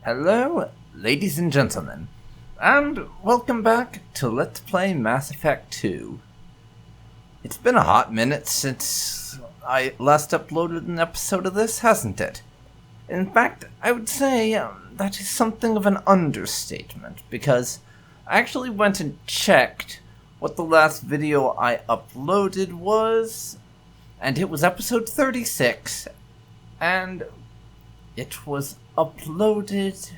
Hello, ladies and gentlemen, and welcome back to Let's Play Mass Effect 2. It's been a hot minute since I last uploaded an episode of this, hasn't it? In fact, I would say that is something of an understatement, because I actually went and checked what the last video I uploaded was, and it was episode 36, and it was uploaded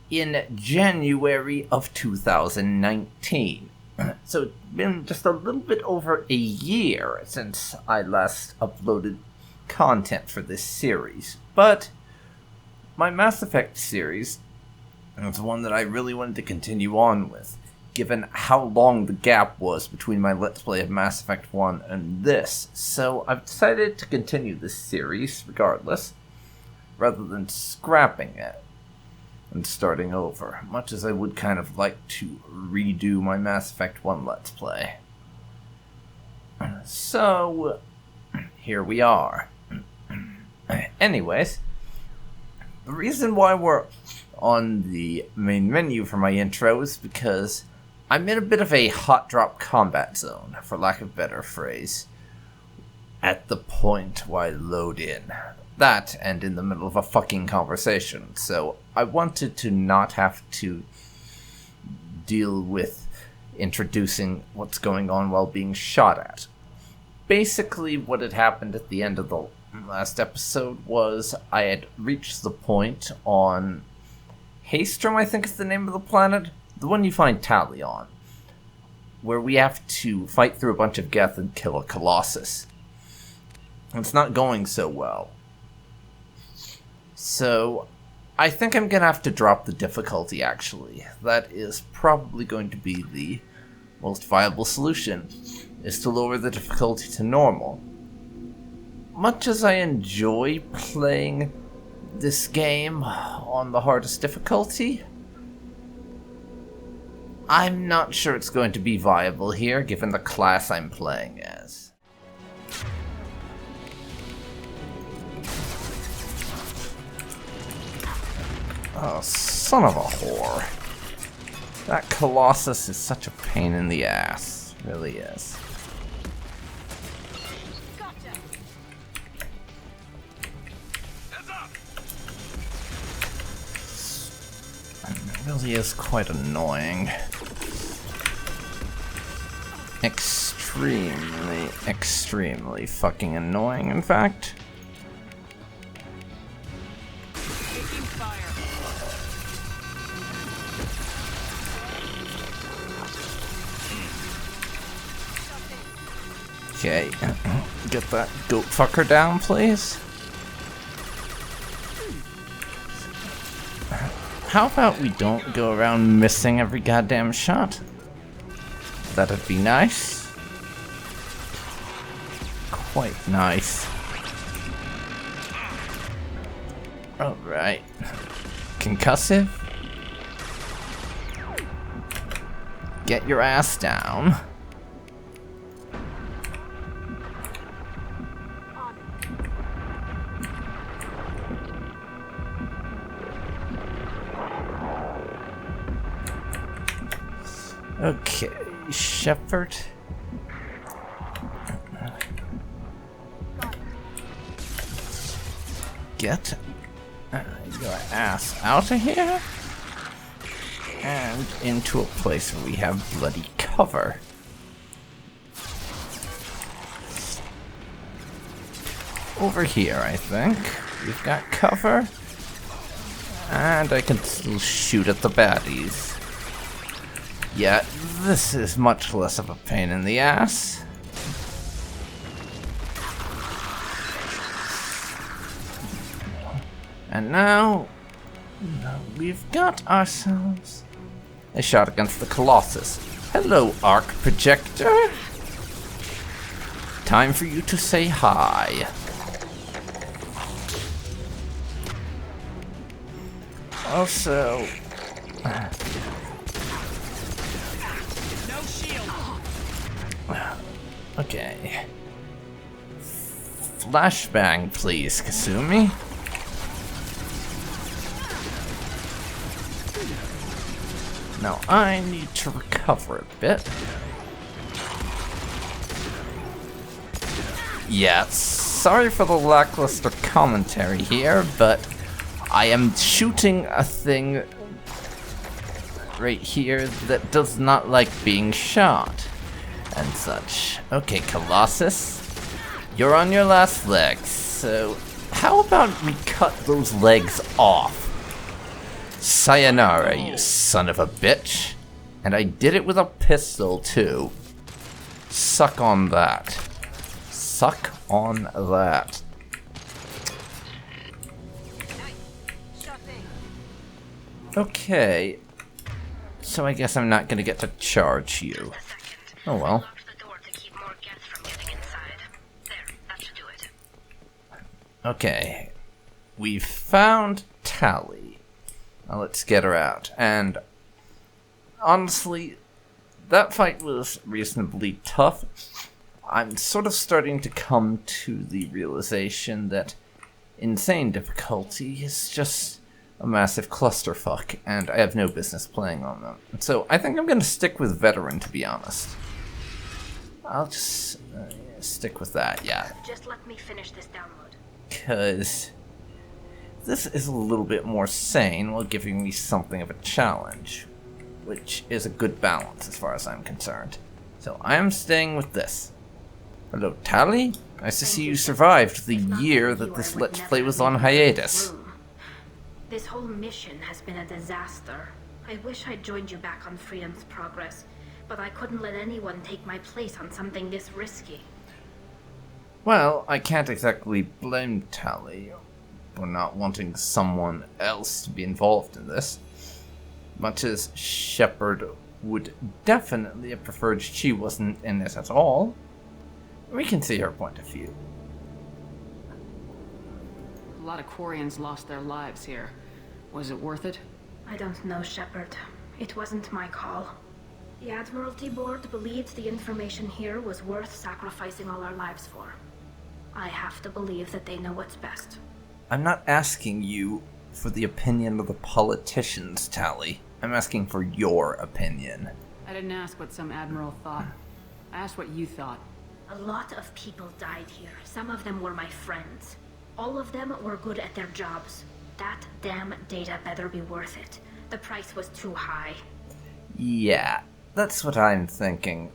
in January of 2019. So it's been just a little bit over a year since I last uploaded content for this series. But my Mass Effect series is one that I really wanted to continue on with, given how long the gap was between my Let's Play of Mass Effect 1 and this. So I've decided to continue this series regardless, rather than scrapping it and starting over, much as I would kind of like to redo my Mass Effect 1 Let's Play. So, here we are. Anyways, the reason why we're on the main menu for my intro is because I'm in a bit of a hot drop combat zone, for lack of a better phrase, at the point where I load in. That, and in the middle of a fucking conversation, so I wanted to not have to deal with introducing what's going on while being shot at. Basically, what had happened at the end of the last episode was I had reached the point on Haystrom, I think is the name of the planet, the one you find Tally on, where we have to fight through a bunch of Geth and kill a Colossus. It's not going so well. So, I think I'm gonna have to drop the difficulty, actually. That is probably going to be the most viable solution, is to lower the difficulty to normal. Much as I enjoy playing this game on the hardest difficulty, I'm not sure it's going to be viable here, given the class I'm playing as. Oh, son of a whore. That Colossus is such a pain in the ass. It really is. Gotcha. It really is quite annoying. Extremely fucking annoying, in fact. Okay, get that goat fucker down, please. How about we don't go around missing every goddamn shot? That'd be nice. Quite nice. Alright. Concussive. Get your ass down. Okay, Shepard. Get your ass out of here and into a place where we have bloody cover. Over here, I think. We've got cover. And I can still shoot at the baddies. Yet, this is much less of a pain in the ass. And now, we've got ourselves a shot against the Colossus. Hello, Arc Projector. Time for you to say hi. Also... Okay. Flashbang, please, Kasumi. Now I need to recover a bit. Yeah, sorry for the lackluster commentary here, but I am shooting a thing right here that does not like being shot and such. Okay, Colossus, you're on your last legs, so how about we cut those legs off? Sayonara, you son of a bitch. And I did it with a pistol, too. Suck on that. Suck on that. Okay. So I guess I'm not gonna get to charge you. Oh well. Okay. We've found Tally. Now let's get her out. And honestly, that fight was reasonably tough. I'm sort of starting to come to the realization that insane difficulty is just a massive clusterfuck, and I have no business playing on them. So I think I'm going to stick with veteran, to be honest. I'll just stick with that, yeah. Just let me finish this download. Because this is a little bit more sane while giving me something of a challenge, which is a good balance as far as I'm concerned. So I am staying with this. Hello, Tally? Nice to see you survived the year that this Let's Play was on hiatus. This whole mission has been a disaster. I wish I'd joined you back on Freedom's Progress, but I couldn't let anyone take my place on something this risky. Well, I can't exactly blame Tally for not wanting someone else to be involved in this. Much as Shepard would definitely have preferred she wasn't in it at all, we can see her point of view. A lot of Quarians lost their lives here. Was it worth it? I don't know, Shepard. It wasn't my call. The Admiralty Board believed the information here was worth sacrificing all our lives for. I have to believe that they know what's best. I'm not asking you for the opinion of the politicians, Tally. I'm asking for your opinion. I didn't ask what some admiral thought. I asked what you thought. A lot of people died here. Some of them were my friends. All of them were good at their jobs. That damn data better be worth it. The price was too high. Yeah, that's what I'm thinking.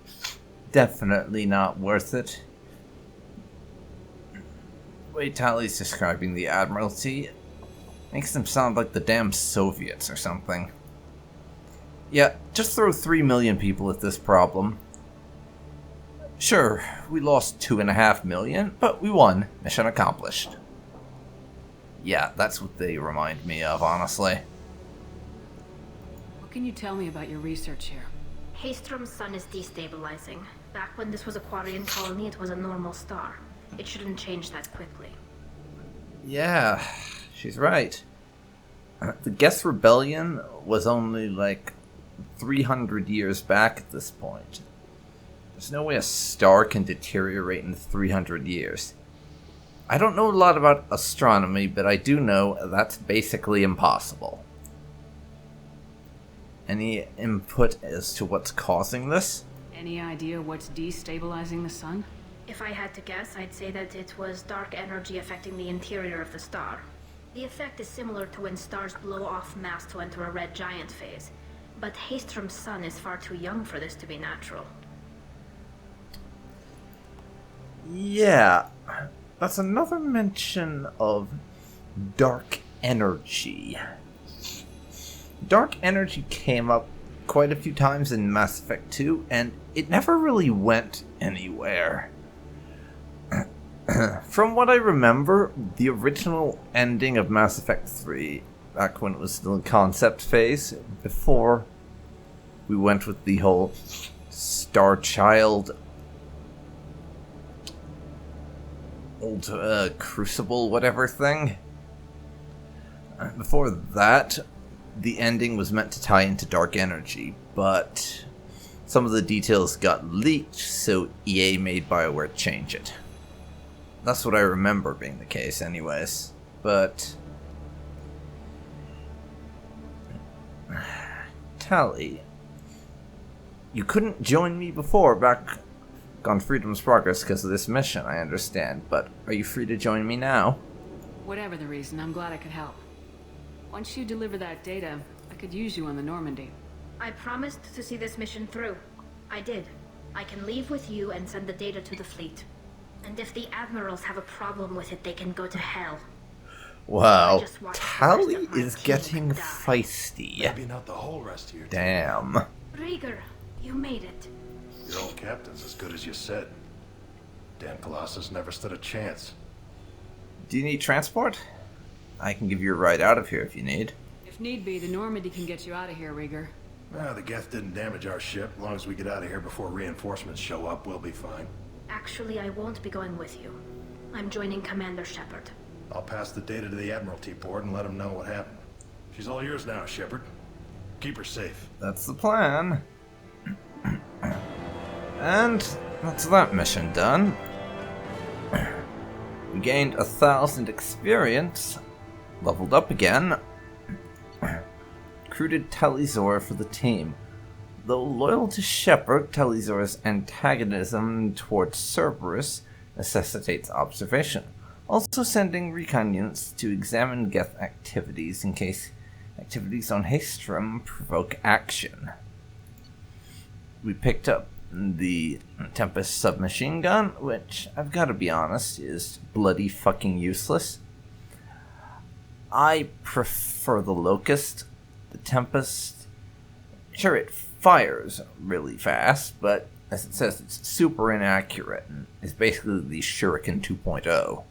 Definitely not worth it. The way Tally's describing the Admiralty makes them sound like the damn Soviets or something. Yeah, just throw 3 million people at this problem. Sure, we lost 2.5 million, but we won. Mission accomplished. Yeah, that's what they remind me of, honestly. What can you tell me about your research here? Haystrom's sun is destabilizing. Back when this was a Quarian colony, it was a normal star. It shouldn't change that quickly. Yeah, she's right. The Geth Rebellion was only like 300 years back at this point. There's no way a star can deteriorate in 300 years. I don't know a lot about astronomy, but I do know that's basically impossible. Any input as to what's causing this? Any idea what's destabilizing the sun? If I had to guess, I'd say that it was dark energy affecting the interior of the star. The effect is similar to when stars blow off mass to enter a red giant phase, but Haystrom's sun is far too young for this to be natural. Yeah, that's another mention of dark energy. Dark energy came up quite a few times in Mass Effect 2, and it never really went anywhere. From what I remember, the original ending of Mass Effect 3, back when it was still in concept phase, before we went with the whole Star Child old Crucible whatever thing. Before that, the ending was meant to tie into dark energy, but some of the details got leaked, so EA made BioWare change it. That's what I remember being the case anyways, but Tally, You couldn't join me before back on Freedom's Progress because of this mission, I understand, but are you free to join me now? Whatever the reason, I'm glad I could help. Once you deliver that data, I could use you on the Normandy. I promised to see this mission through. I did. I can leave with you and send the data to the fleet. And if the admirals have a problem with it, they can go to hell. Wow, Tally is getting feisty. Maybe not the whole rest of your team. Damn. Rieger, you made it. Your old captain's as good as you said. Dan Colossus never stood a chance. Do you need transport? I can give you a ride out of here if you need. If need be, the Normandy can get you out of here, Rieger. The Geth didn't damage our ship. As long as we get out of here before reinforcements show up, we'll be fine. Actually, I won't be going with you. I'm joining Commander Shepard. I'll pass the data to the Admiralty port and let them know what happened. She's all yours now, Shepard. Keep her safe. That's the plan. And that's that mission done. We gained 1,000 experience, leveled up again, recruited Talizor for the team. Though loyal to Shepard, Talizor's antagonism towards Cerberus necessitates observation, also sending recon units to examine Geth activities in case activities on Haestrom provoke action. We picked up the Tempest submachine gun, which, I've got to be honest, is bloody fucking useless. I prefer the Locust. The Tempest, sure, it fires really fast, but as it says, it's super inaccurate and is basically the Shuriken 2.0.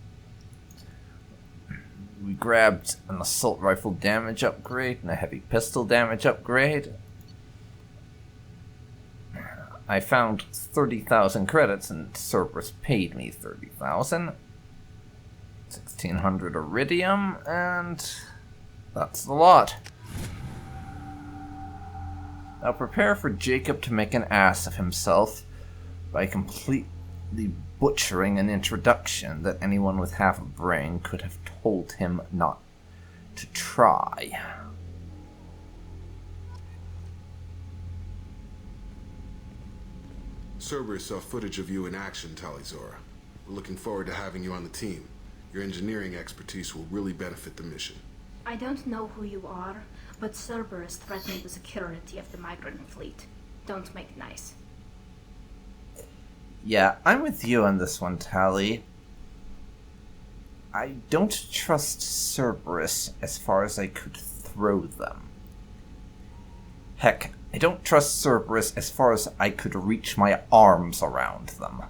We grabbed an assault rifle damage upgrade and a heavy pistol damage upgrade. I found 30,000 credits and Cerberus paid me 30,000. 1,600 iridium, and that's the lot. Now prepare for Jacob to make an ass of himself by completely butchering an introduction that anyone with half a brain could have told him not to try. Cerberus saw footage of you in action, Talizor. We're looking forward to having you on the team. Your engineering expertise will really benefit the mission. I don't know who you are, but Cerberus threatened the security of the migrant fleet. Don't make nice. Yeah, I'm with you on this one, Tally. I don't trust Cerberus as far as I could throw them. Heck, I don't trust Cerberus as far as I could reach my arms around them.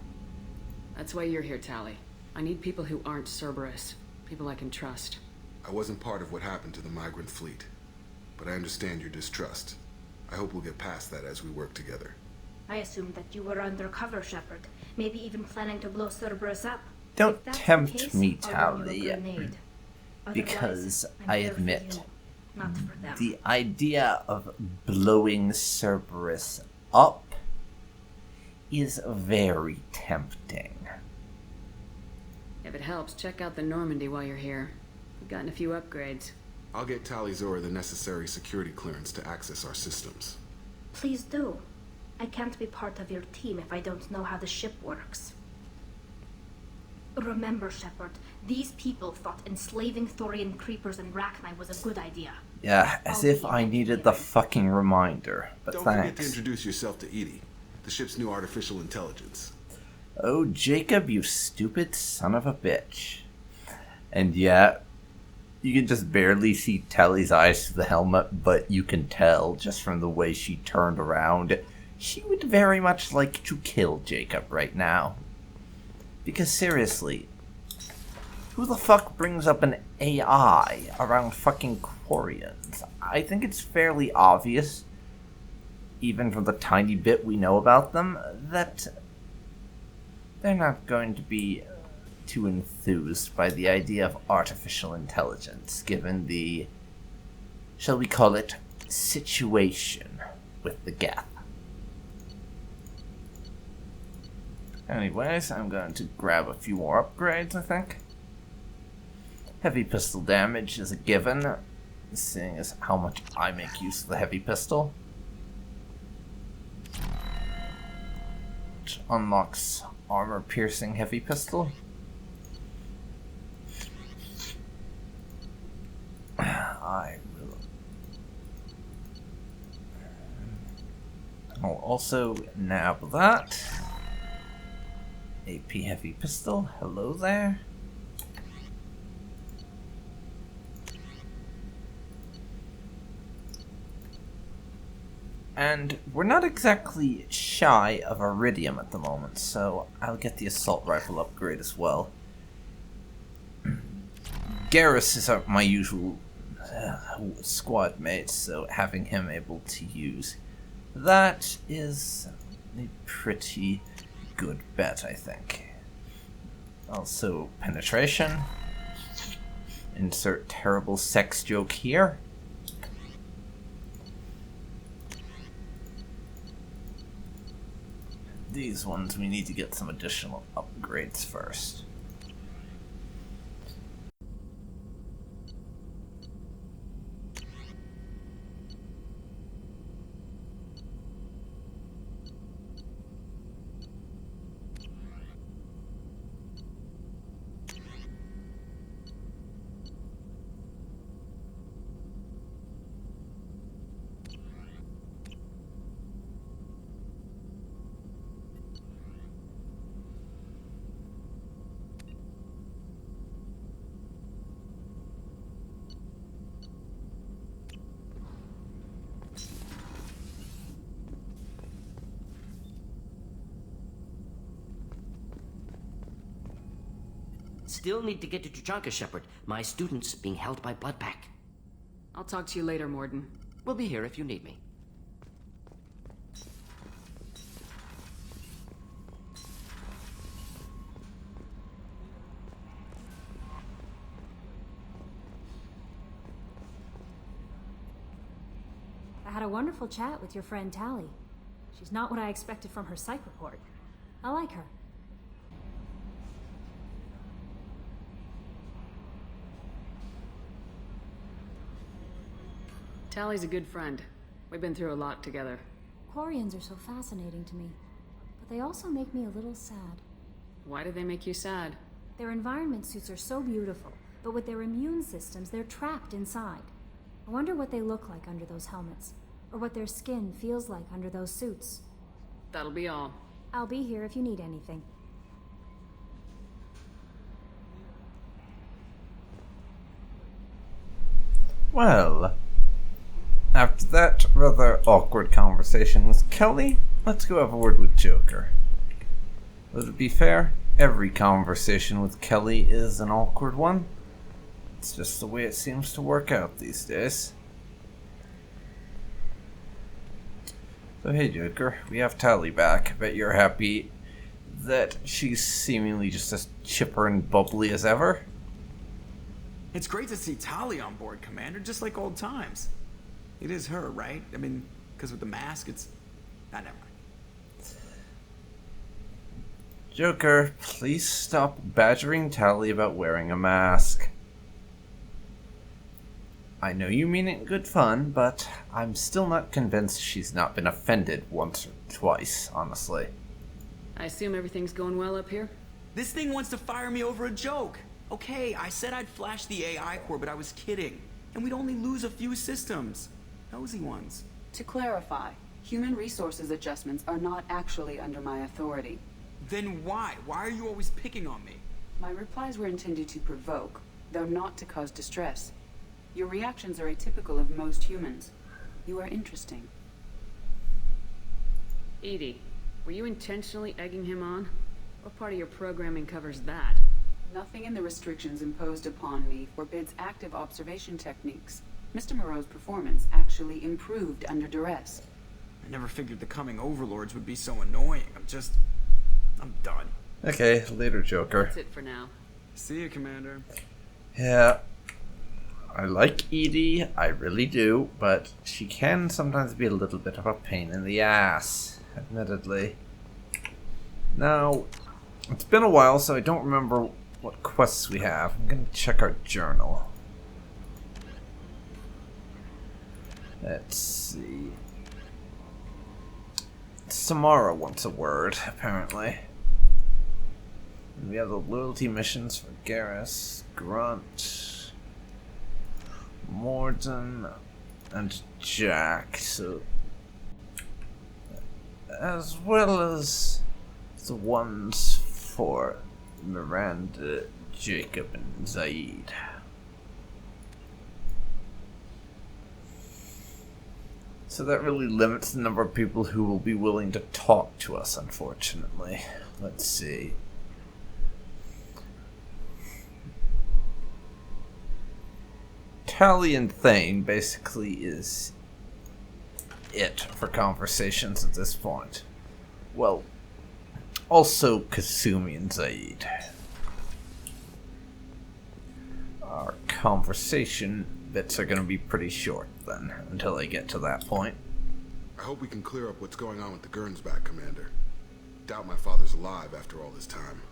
That's why you're here, Tally. I need people who aren't Cerberus. People I can trust. I wasn't part of what happened to the migrant fleet, but I understand your distrust. I hope we'll get past that as we work together. I assumed that you were undercover, Shepard. Maybe even planning to blow Cerberus up. Don't If that's the tempt case, me, I'll give Tally, you a grenade. because Otherwise, I'm I here for admit, you, not for them. the idea of blowing Cerberus up is very tempting. If it helps, check out the Normandy while you're here. We've gotten a few upgrades. I'll get Talizor the necessary security clearance to access our systems. Please do. I can't be part of your team if I don't know how the ship works. Remember, Shepard, these people thought enslaving Thorian creepers and Rachni was a good idea. Yeah, as if I needed the fucking reminder, but Don't forget to thanks. introduce yourself to Edie, the ship's new artificial intelligence. Oh, Jacob, you stupid son of a bitch. And yeah, you can just barely see Tally's eyes through the helmet, but you can tell just from the way she turned around, she would very much like to kill Jacob right now. Because seriously, who the fuck brings up an AI around fucking Quarians? I think it's fairly obvious, even from the tiny bit we know about them, that they're not going to be too enthused by the idea of artificial intelligence, given the, shall we call it, situation with the Geth. Anyways, I'm going to grab a few more upgrades, I think. Heavy pistol damage is a given, seeing as how much I make use of the heavy pistol. which unlocks armor-piercing heavy pistol. I will. I'll also nab that. AP heavy pistol. Hello there. And we're not exactly shy of iridium at the moment, so I'll get the assault rifle upgrade as well. Garrus is my usual squad mate, so having him able to use that is a pretty good bet, I think. Also, penetration. Insert terrible sex joke here. These ones we need to get some additional upgrades first. Still need to get to Tuchanka, Shepard. My student's being held by Bloodpack. I'll talk to you later, Morden. We'll be here if you need me. I had a wonderful chat with your friend Tally. She's not what I expected from her psych report. I like her. Tally's a good friend. We've been through a lot together. Quarians are so fascinating to me, but they also make me a little sad. Why do they make you sad? Their environment suits are so beautiful, but with their immune systems, they're trapped inside. I wonder what they look like under those helmets, or what their skin feels like under those suits. That'll be all. I'll be here if you need anything. Well, after that rather awkward conversation with Kelly, let's go have a word with Joker. Would it be fair? Every conversation with Kelly is an awkward one. It's just the way it seems to work out these days. So hey Joker, we have Tally back. Bet you're happy that she's seemingly just as chipper and bubbly as ever. It's great to see Tali on board, Commander, just like old times. It is her, right? I mean, because with the mask, it's... never mind. Joker, please stop badgering Tally about wearing a mask. I know you mean it in good fun, but I'm still not convinced she's not been offended once or twice, honestly. I assume everything's going well up here? This thing wants to fire me over a joke. Okay, I said I'd flash the AI core, but I was kidding. And we'd only lose a few systems. Nosy ones. To clarify, human resources adjustments are not actually under my authority. Then why? Why are you always picking on me? My replies were intended to provoke, though not to cause distress. Your reactions are atypical of most humans. You are interesting. Edie, were you intentionally egging him on? What part of your programming covers that? Nothing in the restrictions imposed upon me forbids active observation techniques. Mr. Moreau's performance actually improved under duress. I never figured the coming overlords would be so annoying. I'm done. Okay, later, Joker. That's it for now. See you, Commander. Yeah, I like Edie, I really do, but she can sometimes be a little bit of a pain in the ass, admittedly. Now, it's been a while, so I don't remember what quests we have. I'm gonna check our journal. Let's see. Samara wants a word, apparently. We have the loyalty missions for Garrus, Grunt, Morden, and Jack, so... as well as the ones for Miranda, Jacob, and Zaid. So that really limits the number of people who will be willing to talk to us, unfortunately. Let's see. Tally and Thane basically is it for conversations at this point. Well, also Kasumi and Zaid. Our conversation bits are going to be pretty short then, until I get to that point. I hope we can clear up what's going on with the Gernsback, Commander. Doubt my father's alive after all this time.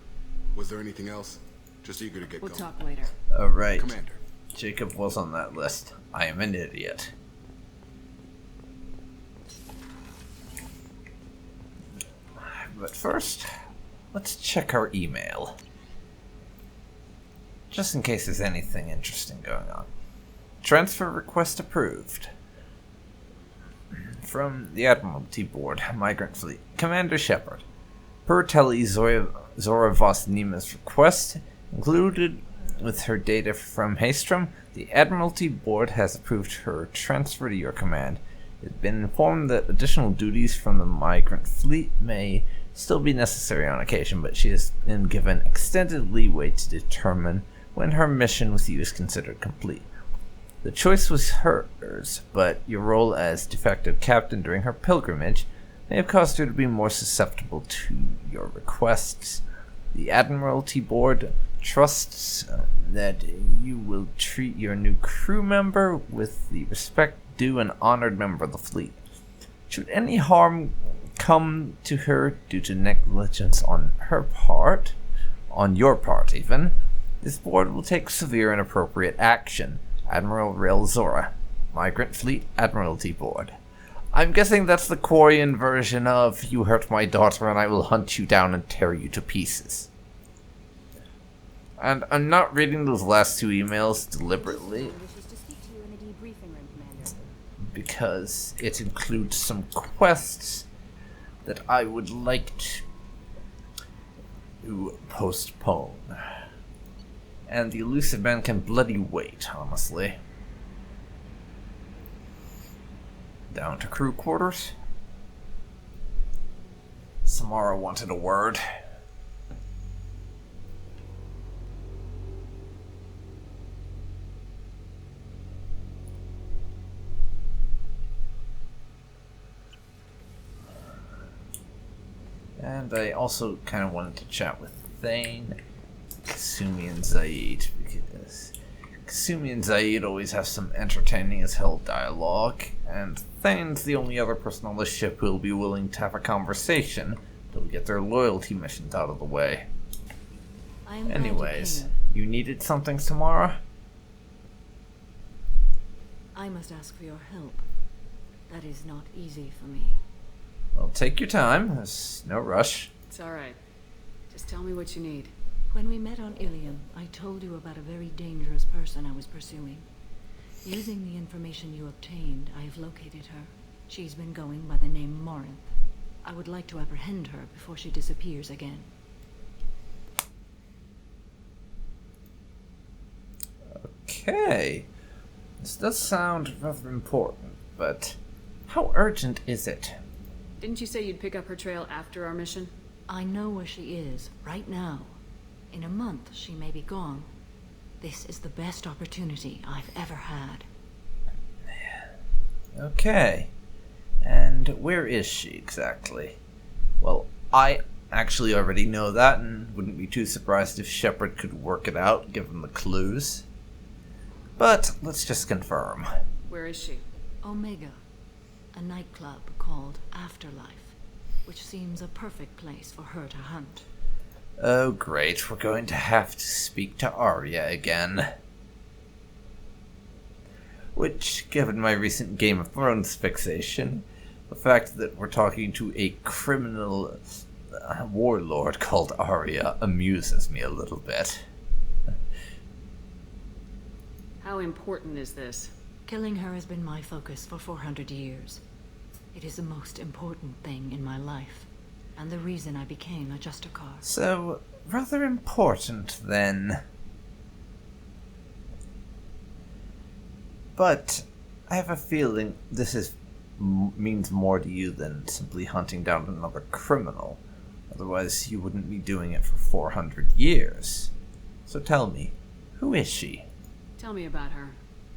Was there anything else? Just eager to get going. We'll talk later. Alright. Commander. Jacob was on that list. I am an idiot. But first, let's check our email. Just in case there's anything interesting going on. Transfer request approved. From the Admiralty Board, Migrant Fleet. Commander Shepard. Per Telly Zora Vosnima's request, included with her data from Haestrom, the Admiralty Board has approved her transfer to your command. It has been informed that additional duties from the Migrant Fleet may still be necessary on occasion, but she has been given extended leeway to determine when her mission with you is considered complete. The choice was hers, but your role as defective captain during her pilgrimage may have caused her to be more susceptible to your requests. The Admiralty Board trusts that you will treat your new crew member with the respect due an honored member of the fleet. Should any harm come to her due to negligence on her part, on your part even, this board will take severe and appropriate action. Admiral Rail Zora, Migrant Fleet Admiralty Board. I'm guessing that's the Quarian version of, you hurt my daughter and I will hunt you down and tear you to pieces. And I'm not reading those last two emails deliberately, because it includes some quests that I would like to postpone. And the elusive man can bloody wait, honestly. Down to crew quarters. Samara wanted a word. And I also kind of wanted to chat with Thane, Kasumi, and Zaid, because Kasumi and Zaid always have some entertaining as hell dialogue, and Thane's the only other person on the ship who will be willing to have a conversation till we get their loyalty missions out of the way. Anyways, you needed something, Samara? I must ask for your help. That is not easy for me. Well, take your time. There's no rush. It's alright. Just tell me what you need. When we met on Ilium, I told you about a very dangerous person I was pursuing. Using the information you obtained, I have located her. She's been going by the name Morinth. I would like to apprehend her before she disappears again. Okay. This does sound rather important, but how urgent is it? Didn't you say you'd pick up her trail after our mission? I know where she is, right now. In a month, she may be gone. This is the best opportunity I've ever had. Okay. And where is she exactly? Well, I actually already know that, and wouldn't be too surprised if Shepard could work it out, given the clues. But let's just confirm. Where is she? Omega. A nightclub called Afterlife, which seems a perfect place for her to hunt. Oh great, we're going to have to speak to Arya again. Which, given my recent Game of Thrones fixation, The fact that we're talking to a criminal warlord called Arya amuses me a little bit. How important is this? Killing her has been my focus for 400 years. It is the most important thing in my life, and the reason I became a Justicar. So, rather important then. But I have a feeling this means more to you than simply hunting down another criminal. Otherwise, you wouldn't be doing it for 400 years. So tell me, who is she? Tell me about her.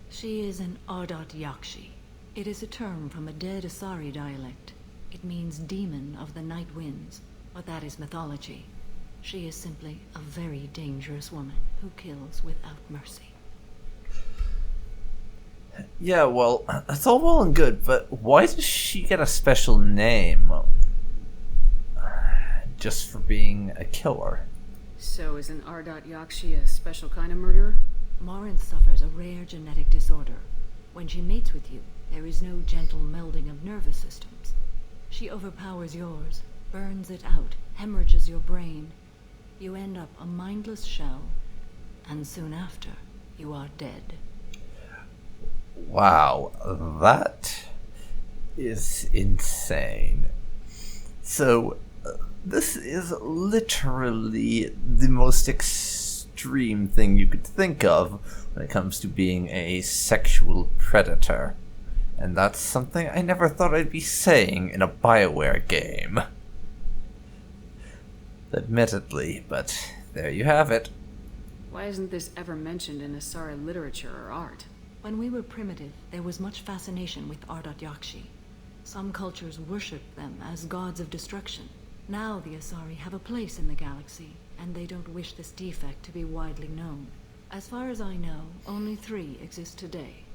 She is an Ardot Yakshi. It is a term from a dead Asari dialect. It means demon of the night winds, but that is mythology. She is simply a very dangerous woman who kills without mercy. Yeah, well, that's all well and good, but why does she get a special name? Just for being a killer? So is an Ardot Yakshi a special kind of murderer? Morinth suffers a rare genetic disorder. When she mates with you, there is no gentle melding of nervous systems. She overpowers yours, burns it out, hemorrhages your brain. You end up a mindless shell, and soon after, you are dead. Wow, that is insane. So, this is literally the most extreme thing you could think of when it comes to being a sexual predator. And that's something I never thought I'd be saying in a BioWare game. Admittedly, but there you have it. Why isn't this ever mentioned in Asari literature or art? When we were primitive, there was much fascination with Ardot Yakshi. Some cultures worshipped them as gods of destruction. Now the Asari have a place in the galaxy, and they don't wish this defect to be widely known. As far as I know, only 3 exist today.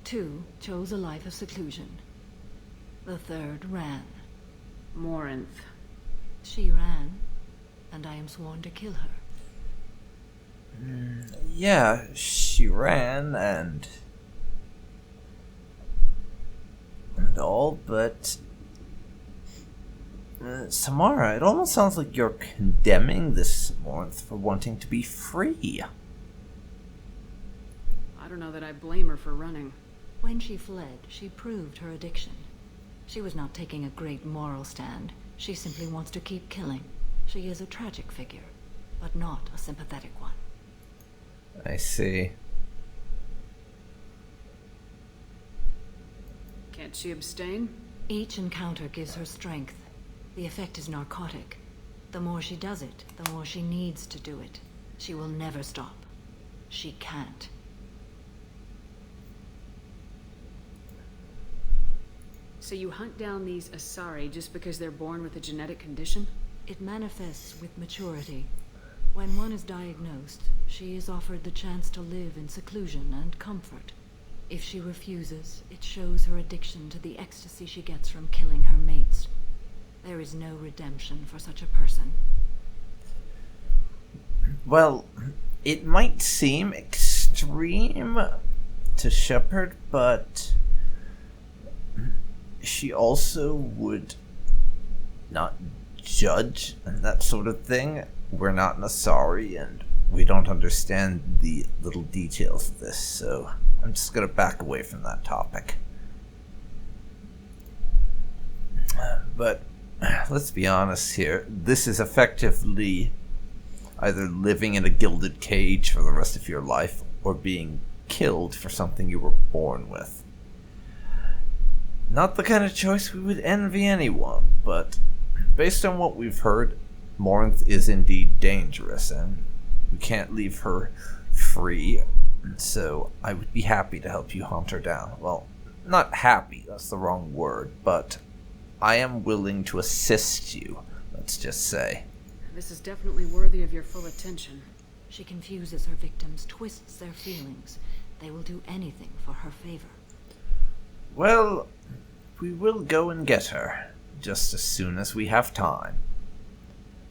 2 chose a life of seclusion. The 3rd ran. Morinth. She ran, and I am sworn to kill her. Yeah, she ran and all, but Samara, it almost sounds like you're condemning this Morinth for wanting to be free. I don't know that I blame her for running. When she fled, she proved her addiction. She was not taking a great moral stand. She simply wants to keep killing. She is a tragic figure, but not a sympathetic one. I see. Can't she abstain? Each encounter gives her strength. The effect is narcotic. The more she does it, the more she needs to do it. She will never stop. She can't. So you hunt down these Asari just because they're born with a genetic condition? It manifests with maturity. When one is diagnosed, she is offered the chance to live in seclusion and comfort. If she refuses, it shows her addiction to the ecstasy she gets from killing her mates. There is no redemption for such a person. Well, it might seem extreme to Shepard, but she also would not judge and that sort of thing. We're not an Asari, and we don't understand the little details of this, so I'm just gonna back away from that topic. But let's be honest here, this is effectively either living in a gilded cage for the rest of your life, or being killed for something you were born with. Not the kind of choice we would envy anyone, but based on what we've heard, Morinth is indeed dangerous, and we can't leave her free, so I would be happy to help you hunt her down. Well, not happy, that's the wrong word, but I am willing to assist you, let's just say. This is definitely worthy of your full attention. She confuses her victims, twists their feelings. They will do anything for her favor. Well, we will go and get her, just as soon as we have time.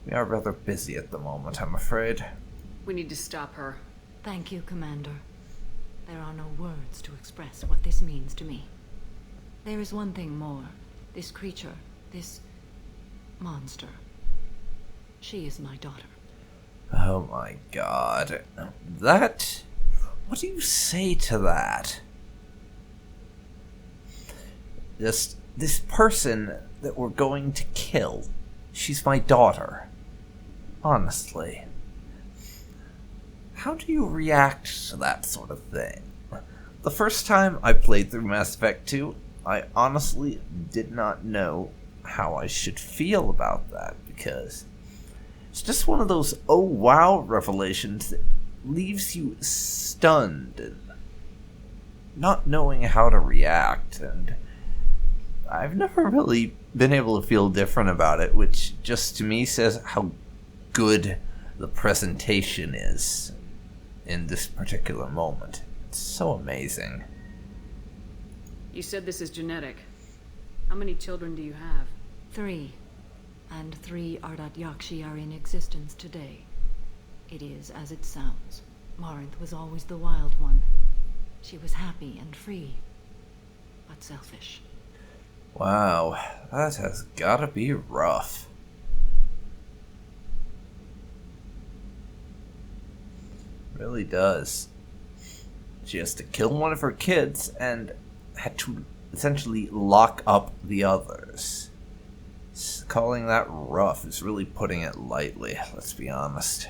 We are rather busy at the moment, I'm afraid. We need to stop her. Thank you, Commander. There are no words to express what this means to me. There is one thing more. This creature, this monster, she is my daughter. Oh my god. That... What do you say to that? This person that we're going to kill, she's my daughter. Honestly. How do you react to that sort of thing? The first time I played through Mass Effect 2, I honestly did not know how I should feel about that, because it's just one of those oh wow revelations that leaves you stunned and not knowing how to react, and I've never really been able to feel different about it, which just to me says how good the presentation is in this particular moment. It's so amazing. You said this is genetic. How many children do you have? 3. And 3 Ardat Yakshi are in existence today. It is as it sounds. Morinth was always the wild one. She was happy and free, but selfish. Wow, that has gotta be rough. Really does. She has to kill one of her kids and had to essentially lock up the others. Calling that rough is really putting it lightly, let's be honest.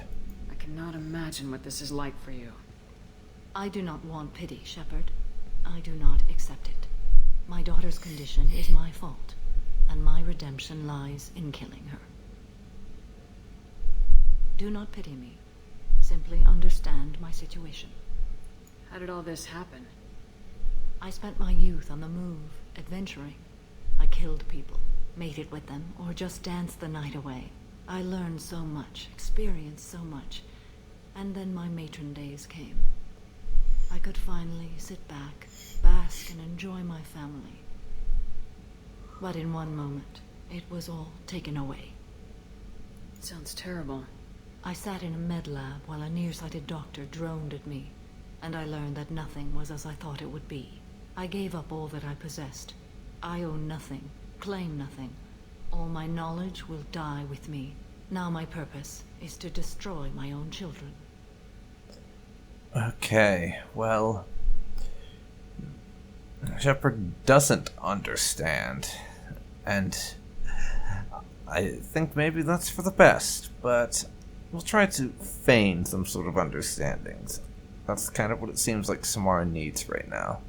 I cannot imagine what this is like for you. I do not want pity, Shepard. I do not accept it. My daughter's condition is my fault, and my redemption lies in killing her. Do not pity me. Simply understand my situation. How did all this happen? I spent my youth on the move, adventuring. I killed people, mated with them, or just danced the night away. I learned so much, experienced so much, and then my matron days came. I could finally sit back, bask, and enjoy my family. But in one moment, it was all taken away. It sounds terrible. I sat in a med lab while a nearsighted doctor droned at me, and I learned that nothing was as I thought it would be. I gave up all that I possessed. I own nothing, claim nothing. All my knowledge will die with me. Now my purpose is to destroy my own children. Okay, well... Shepard doesn't understand, and I think maybe that's for the best, but we'll try to feign some sort of understandings. That's kind of what it seems like Samara needs right now.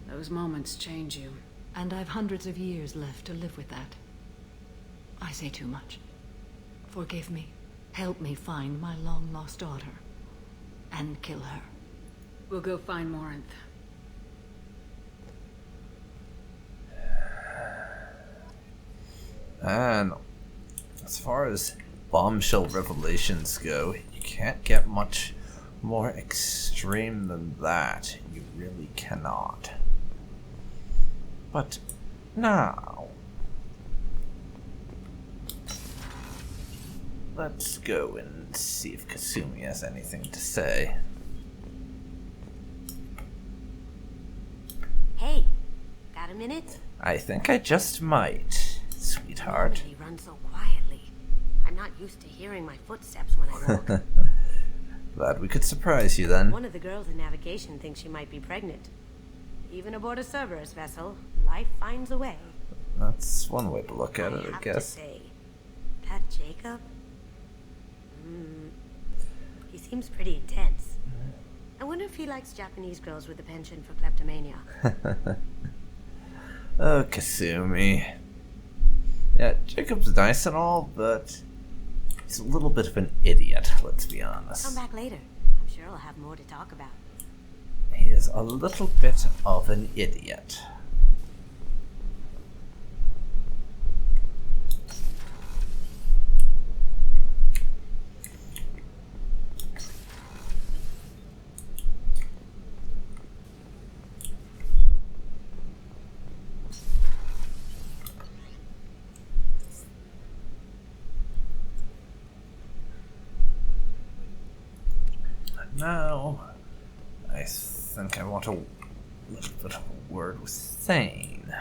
Those moments change you. And I've hundreds of years left to live with that. I say too much. Forgive me. Help me find my long-lost daughter. And kill her. We'll go find Morinth. And as far as bombshell revelations go, you can't get much more extreme than that. You really cannot. But now, let's go and see if Kasumi has anything to say. Hey, got a minute? I think I just might, sweetheart. Normandy runs so quietly. I'm not used to hearing my footsteps when I walk. Glad we could surprise you then. One of the girls in navigation thinks she might be pregnant. Even aboard a Cerberus vessel, life finds a way. That's one way to look at it, I have guess. to say, that Jacob? He seems pretty intense. I wonder if he likes Japanese girls with a penchant for kleptomania. Oh, Kasumi. Yeah, Jacob's nice and all, but he's a little bit of an idiot, let's be honest. Come back later. I'm sure I'll have more to talk about. He is a little bit of an idiot. Now, I think I want a little bit of a word with Thane.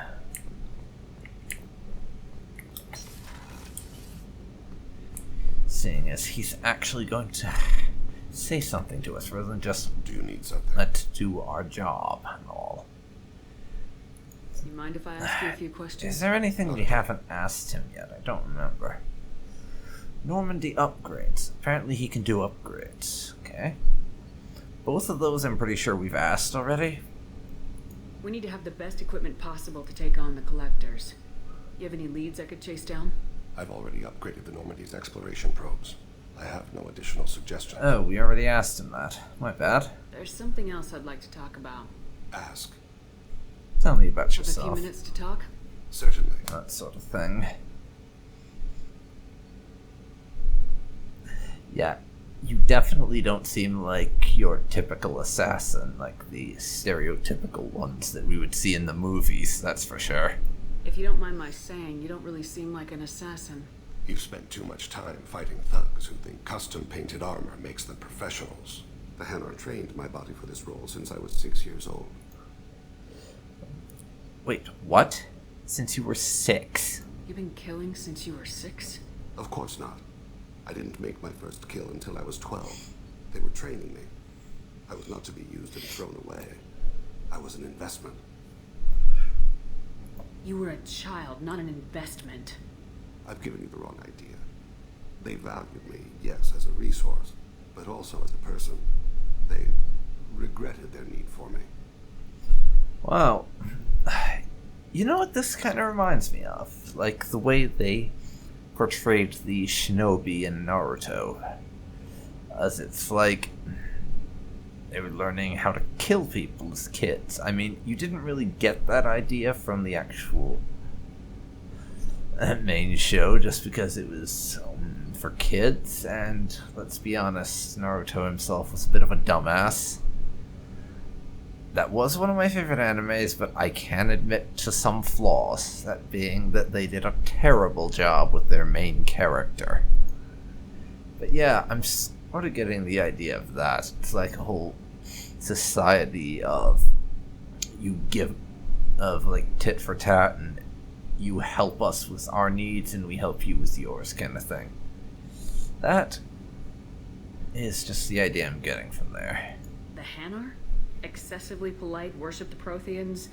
seeing as he's actually going to say something to us rather than just Do you need something? let's do our job and all. You mind if I ask you a few questions? Is there anything we haven't asked him yet? I don't remember. Normandy upgrades. Apparently he can do upgrades. Okay. Both of those I'm pretty sure we've asked already. We need to have the best equipment possible to take on the collectors. You have any leads I could chase down? I've already upgraded the Normandy's exploration probes. I have no additional suggestions. Oh, we already asked him that. My bad. There's something else I'd like to talk about. Ask. Tell me about Have a yourself. few minutes to talk? Certainly. That sort of thing. Yeah, you definitely don't seem like your typical assassin, like the stereotypical ones that we would see in the movies, that's for sure. If you don't mind my saying, you don't really seem like an assassin. You've spent too much time fighting thugs who think custom-painted armor makes them professionals. The Hanar trained my body for this role since I was 6 years old. Wait, what? Since you were 6? You've been killing since you were 6? Of course not. I didn't make my first kill until I was 12. They were training me. I was not to be used and thrown away. I was an investment. You were a child, not an investment. I've given you the wrong idea. They valued me, yes, as a resource, but also as a person. They regretted their need for me. Well, you know what this kind of reminds me of? Like the way they portrayed the shinobi in Naruto. As it's like they were learning how to kill people as kids. I mean, you didn't really get that idea from the actual main show just because it was for kids, and let's be honest, Naruto himself was a bit of a dumbass. That was one of my favorite animes, but I can admit to some flaws, that being that they did a terrible job with their main character. But yeah, I'm sort of getting the idea of that. It's like a whole society of you give, of like tit for tat, and you help us with our needs and we help you with yours kind of thing. That is just the idea I'm getting from there. The Hanar? Excessively polite, worship the Protheans?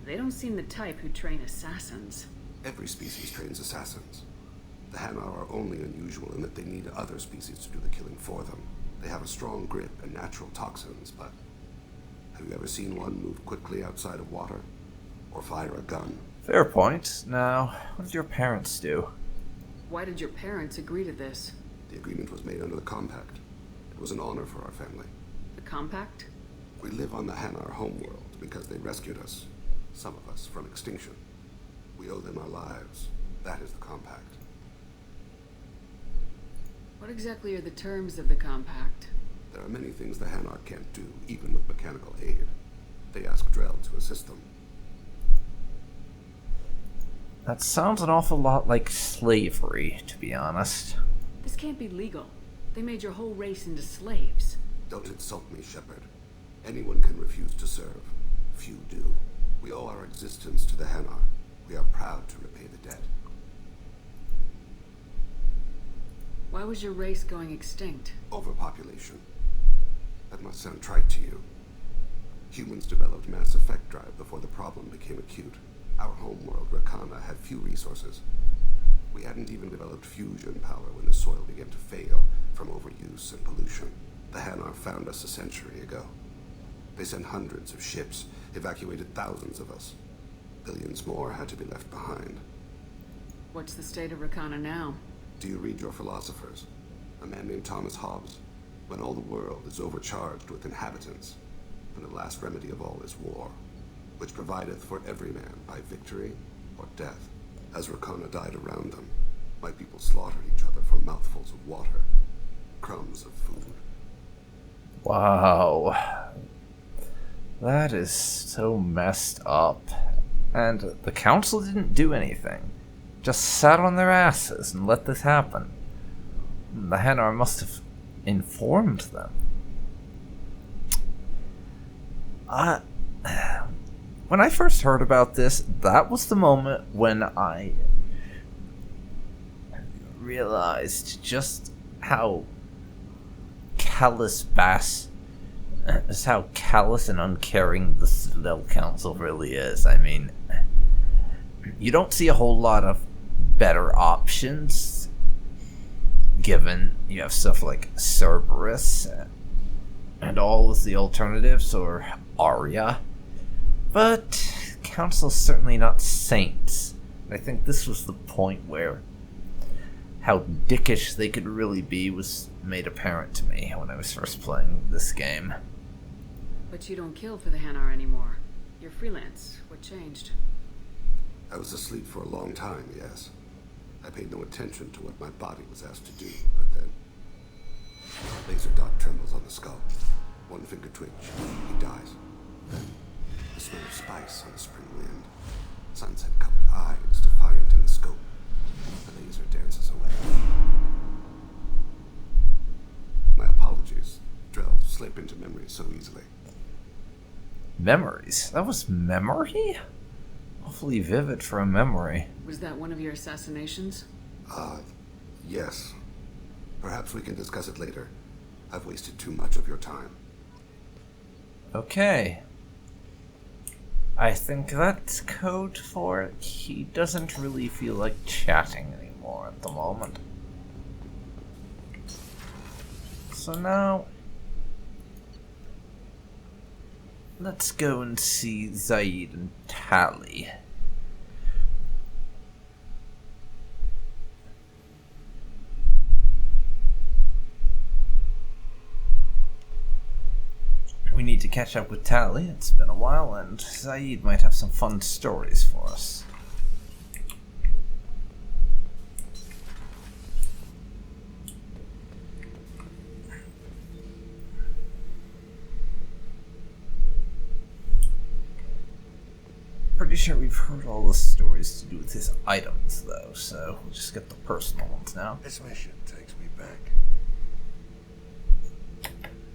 They don't seem the type who train assassins. Every species trains assassins. The Hanar are only unusual in that they need other species to do the killing for them. They have a strong grip and natural toxins, but have you ever seen one move quickly outside of water? Or fire a gun? Fair point. Now, what did your parents do? Why did your parents agree to this? The agreement was made under the Compact. It was an honor for our family. The Compact? We live on the Hanar homeworld because they rescued us, some of us, from extinction. We owe them our lives. That is the Compact. What exactly are the terms of the Compact? There are many things the Hanar can't do, even with mechanical aid. They ask Drell to assist them. That sounds an awful lot like slavery, to be honest. This can't be legal. They made your whole race into slaves. Don't insult me, Shepard. Anyone can refuse to serve. Few do. We owe our existence to the Hanar. We are proud to repay the debt. Why was your race going extinct? Overpopulation. That must sound trite to you. Humans developed mass effect drive before the problem became acute. Our homeworld, Rakana, had few resources. We hadn't even developed fusion power when the soil began to fail from overuse and pollution. The Hanar found us a century ago. They sent hundreds of ships, evacuated thousands of us. Billions more had to be left behind. What's the state of Rakana now? Do you read your philosophers? A man named Thomas Hobbes? When all the world is overcharged with inhabitants, and the last remedy of all is war, which provideth for every man by victory or death. As Rakana died around them, my people slaughtered each other for mouthfuls of water, crumbs of food. Wow. That is so messed up. And the council didn't do anything. Just sat on their asses and let this happen. The Hanar must have informed them. When I first heard about this, that was the moment when I realized just how callous and uncaring the Citadel Council really is. I mean, you don't see a whole lot of better options, given you have stuff like Cerberus and all of the alternatives, or Arya. But Council's certainly not saints. I think this was the point where how dickish they could really be was made apparent to me when I was first playing this game. But you don't kill for the Hanar anymore. You're freelance. What changed? I was asleep for a long time, yes. I paid no attention to what my body was asked to do, but then... laser dot trembles on the skull. One finger twitch. He dies. Then, the smell of spice on the spring wind. Sunset-colored eyes defiant in the scope. The laser dances away. My apologies. Drell slip into memory so easily. Memories? That was memory? Awfully vivid for a memory. Was that one of your assassinations? Yes. Perhaps we can discuss it later. I've wasted too much of your time. Okay. I think that's code for he doesn't really feel like chatting anymore at the moment. So now, let's go and see Zaid and Tali. We need to catch up with Tali. It's been a while, and Zaid might have some fun stories for us. Pretty sure we've heard all the stories to do with his items, though, so we'll just get the personal ones now. This mission takes me back.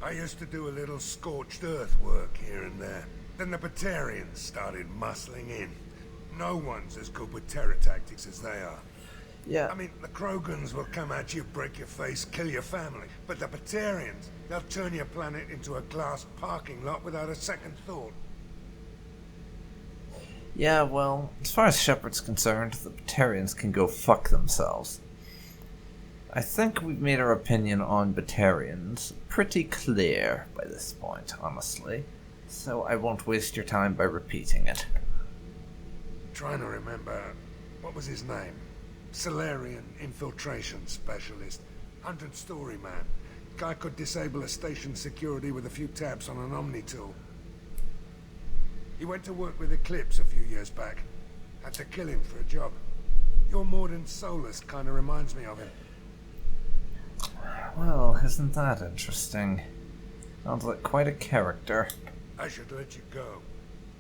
I used to do a little scorched earth work here and there. Then the Batarians started muscling in. No one's as good with terror tactics as they are. Yeah. I mean, the Krogans will come at you, break your face, kill your family. But the Batarians, they'll turn your planet into a glass parking lot without a second thought. Yeah, well, as far as Shepard's concerned, the Batarians can go fuck themselves. I think we've made our opinion on Batarians pretty clear by this point, honestly, so I won't waste your time by repeating it. Trying to remember, what was his name? Solarian infiltration specialist, 100-story man. Guy could disable a station security with a few taps on an Omni tool. He went to work with Eclipse a few years back. Had to kill him for a job. Your Mordant Solus kind of reminds me of him. Well, isn't that interesting? Sounds like quite a character. I should let you go.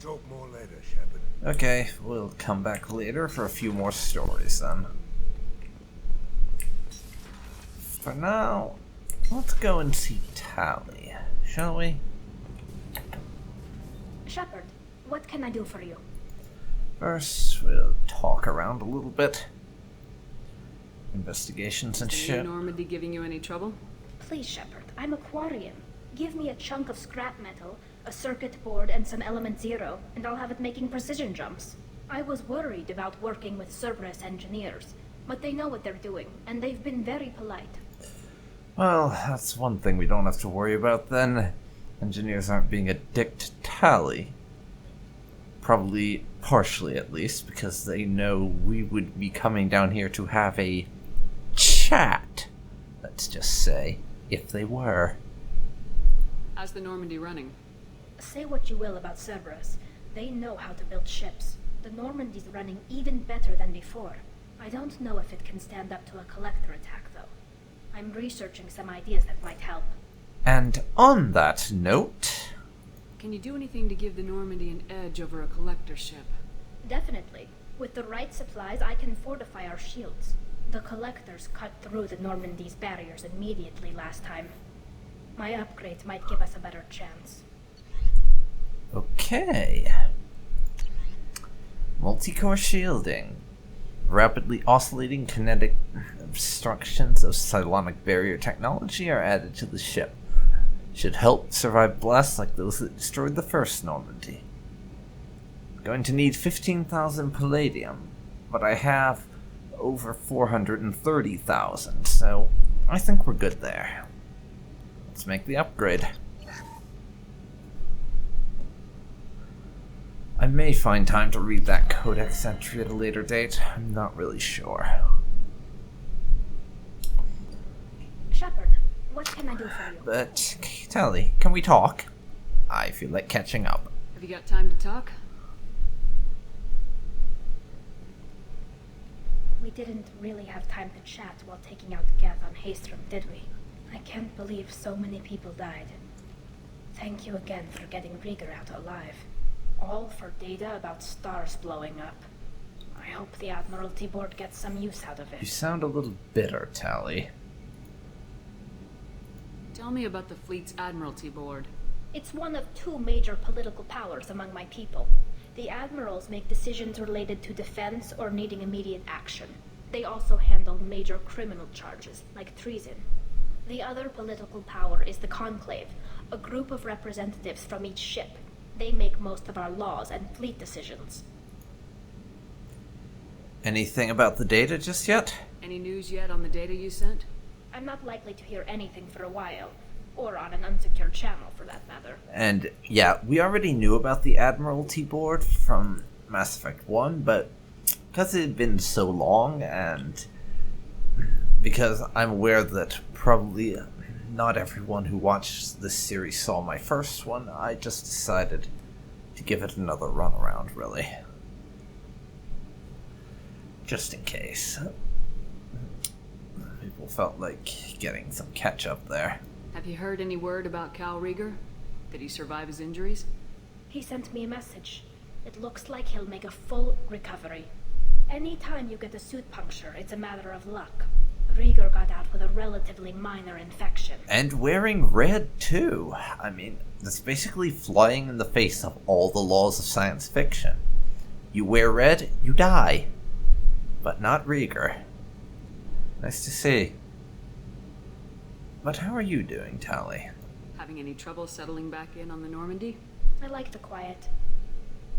Talk more later, Shepard. Okay, we'll come back later for a few more stories then. For now, let's go and see Tali, shall we? Shepard, what can I do for you? First, we'll talk around a little bit. Investigations and shit. Normandy giving you any trouble? Please, Shepard, I'm a Quarian. Give me a chunk of scrap metal, a circuit board, and some element zero, and I'll have it making precision jumps. I was worried about working with Cerberus engineers, but they know what they're doing, and they've been very polite. Well, that's one thing we don't have to worry about then. Engineers aren't being a dick to Tali. Probably partially, at least, because they know we would be coming down here to have a chat, let's just say, if they were. How's the Normandy running? Say what you will about Cerberus. They know how to build ships. The Normandy's running even better than before. I don't know if it can stand up to a collector attack, though. I'm researching some ideas that might help. And on that note... Can you do anything to give the Normandy an edge over a collector ship? Definitely. With the right supplies, I can fortify our shields. The collectors cut through the Normandy's barriers immediately last time. My upgrades might give us a better chance. Okay. Multi-core shielding. Rapidly oscillating kinetic obstructions of psionic barrier technology are added to the ship. Should help survive blasts like those that destroyed the first Normandy. Going to need 15,000 palladium, but I have over 430,000, so I think we're good there. Let's make the upgrade. I may find time to read that codex entry at a later date. I'm not really sure. Shepard, what can I do for you? But, Tally, can we talk? I feel like catching up. Have you got time to talk? We didn't really have time to chat while taking out Geth on Haestrom, did we? I can't believe so many people died. Thank you again for getting Rieger out alive. All for data about stars blowing up. I hope the Admiralty Board gets some use out of it. You sound a little bitter, Tally. Tell me about the fleet's Admiralty Board. It's one of two major political powers among my people. The admirals make decisions related to defense or needing immediate action. They also handle major criminal charges, like treason. The other political power is the Conclave, a group of representatives from each ship. They make most of our laws and fleet decisions. Anything about the data just yet? Any news yet on the data you sent? I'm not likely to hear anything for a while. Or on an unsecured channel, for that matter. And, yeah, we already knew about the Admiralty Board from Mass Effect 1, but because it had been so long, and because I'm aware that probably not everyone who watched this series saw my first one, I just decided to give it another run around, really. Just in case. People felt like getting some catch-up there. Have you heard any word about Cal Rieger? Did he survive his injuries? He sent me a message. It looks like he'll make a full recovery. Anytime you get a suit puncture, it's a matter of luck. Rieger got out with a relatively minor infection. And wearing red, too. I mean, that's basically flying in the face of all the laws of science fiction. You wear red, you die. But not Rieger. Nice to see. But how are you doing, Tally? Having any trouble settling back in on the Normandy? I like the quiet.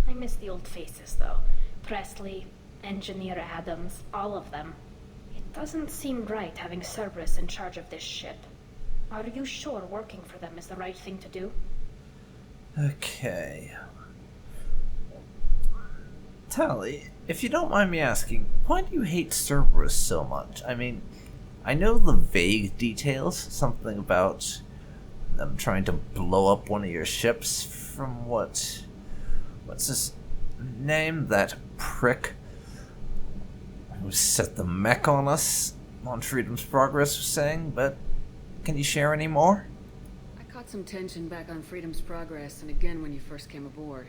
I miss the old faces, though. Presley, Engineer Adams, all of them. It doesn't seem right having Cerberus in charge of this ship. Are you sure working for them is the right thing to do? Okay. Tally, if you don't mind me asking, why do you hate Cerberus so much? I mean, I know the vague details, something about them trying to blow up one of your ships from what's his name? That prick who set the mech on us on Freedom's Progress was saying, but can you share any more? I caught some tension back on Freedom's Progress and again when you first came aboard.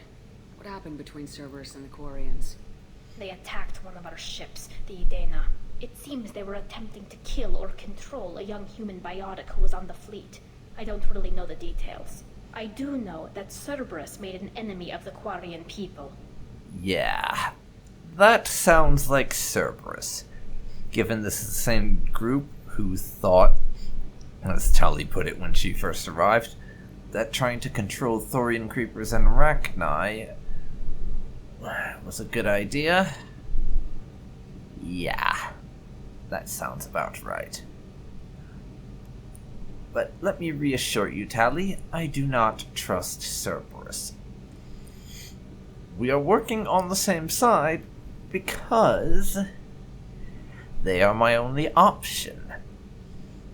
What happened between Cerberus and the Quarians? They attacked one of our ships, the Edena. It seems they were attempting to kill or control a young human biotic who was on the fleet. I don't really know the details. I do know that Cerberus made an enemy of the Quarian people. Yeah, that sounds like Cerberus. Given this is the same group who thought, as Tally put it when she first arrived, that trying to control Thorian creepers and Arachni was a good idea. Yeah. That sounds about right. But let me reassure you, Tally, I do not trust Cerberus. We are working on the same side because they are my only option.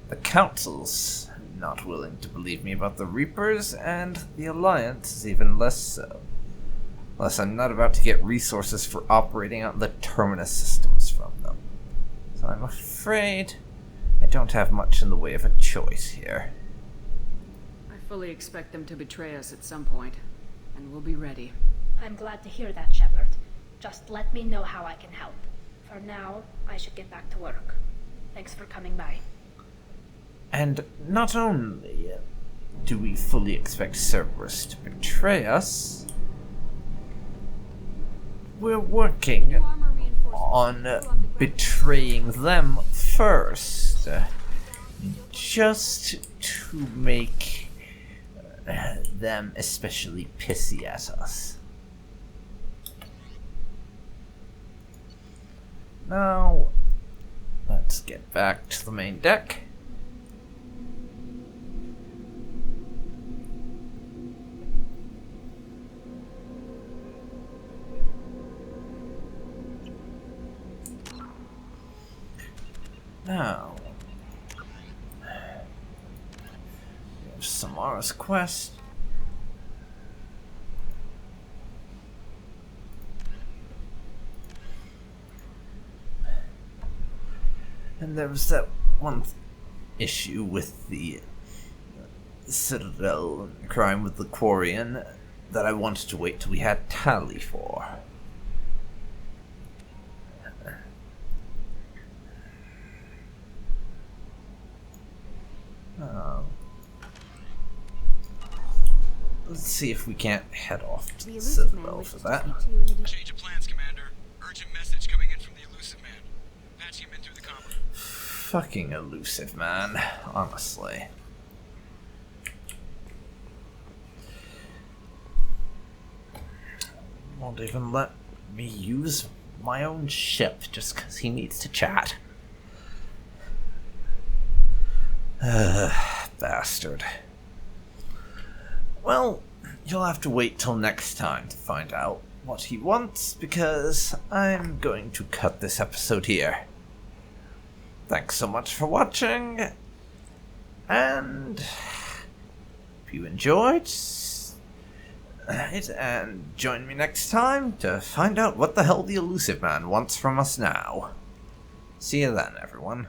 The Council's not willing to believe me about the Reapers, and the Alliance is even less so. Unless I'm not about to get resources for operating out the Terminus systems from them. So I'm afraid I don't have much in the way of a choice here. I fully expect them to betray us at some point, and we'll be ready. I'm glad to hear that, Shepard. Just let me know how I can help. For now, I should get back to work. Thanks for coming by. And not only do we fully expect Cerberus to betray us, we're working on betraying them first, just to make them especially pissy at us. Now, let's get back to the main deck. Now, we have Samara's quest. And there was that one issue with the Citadel and crime with the Quarian that I wanted to wait till we had Tally for. Let's see if we can't head off to the Citadel for that. Change of plans, Commander. Urgent message coming in from the Elusive Man. Patching him in through the comms. Fucking Elusive Man, honestly. Won't even let me use my own ship just because he needs to chat. Bastard. Well, you'll have to wait till next time to find out what he wants, because I'm going to cut this episode here. Thanks so much for watching, and if you enjoyed it, and join me next time to find out what the hell the Elusive Man wants from us now. See you then, everyone.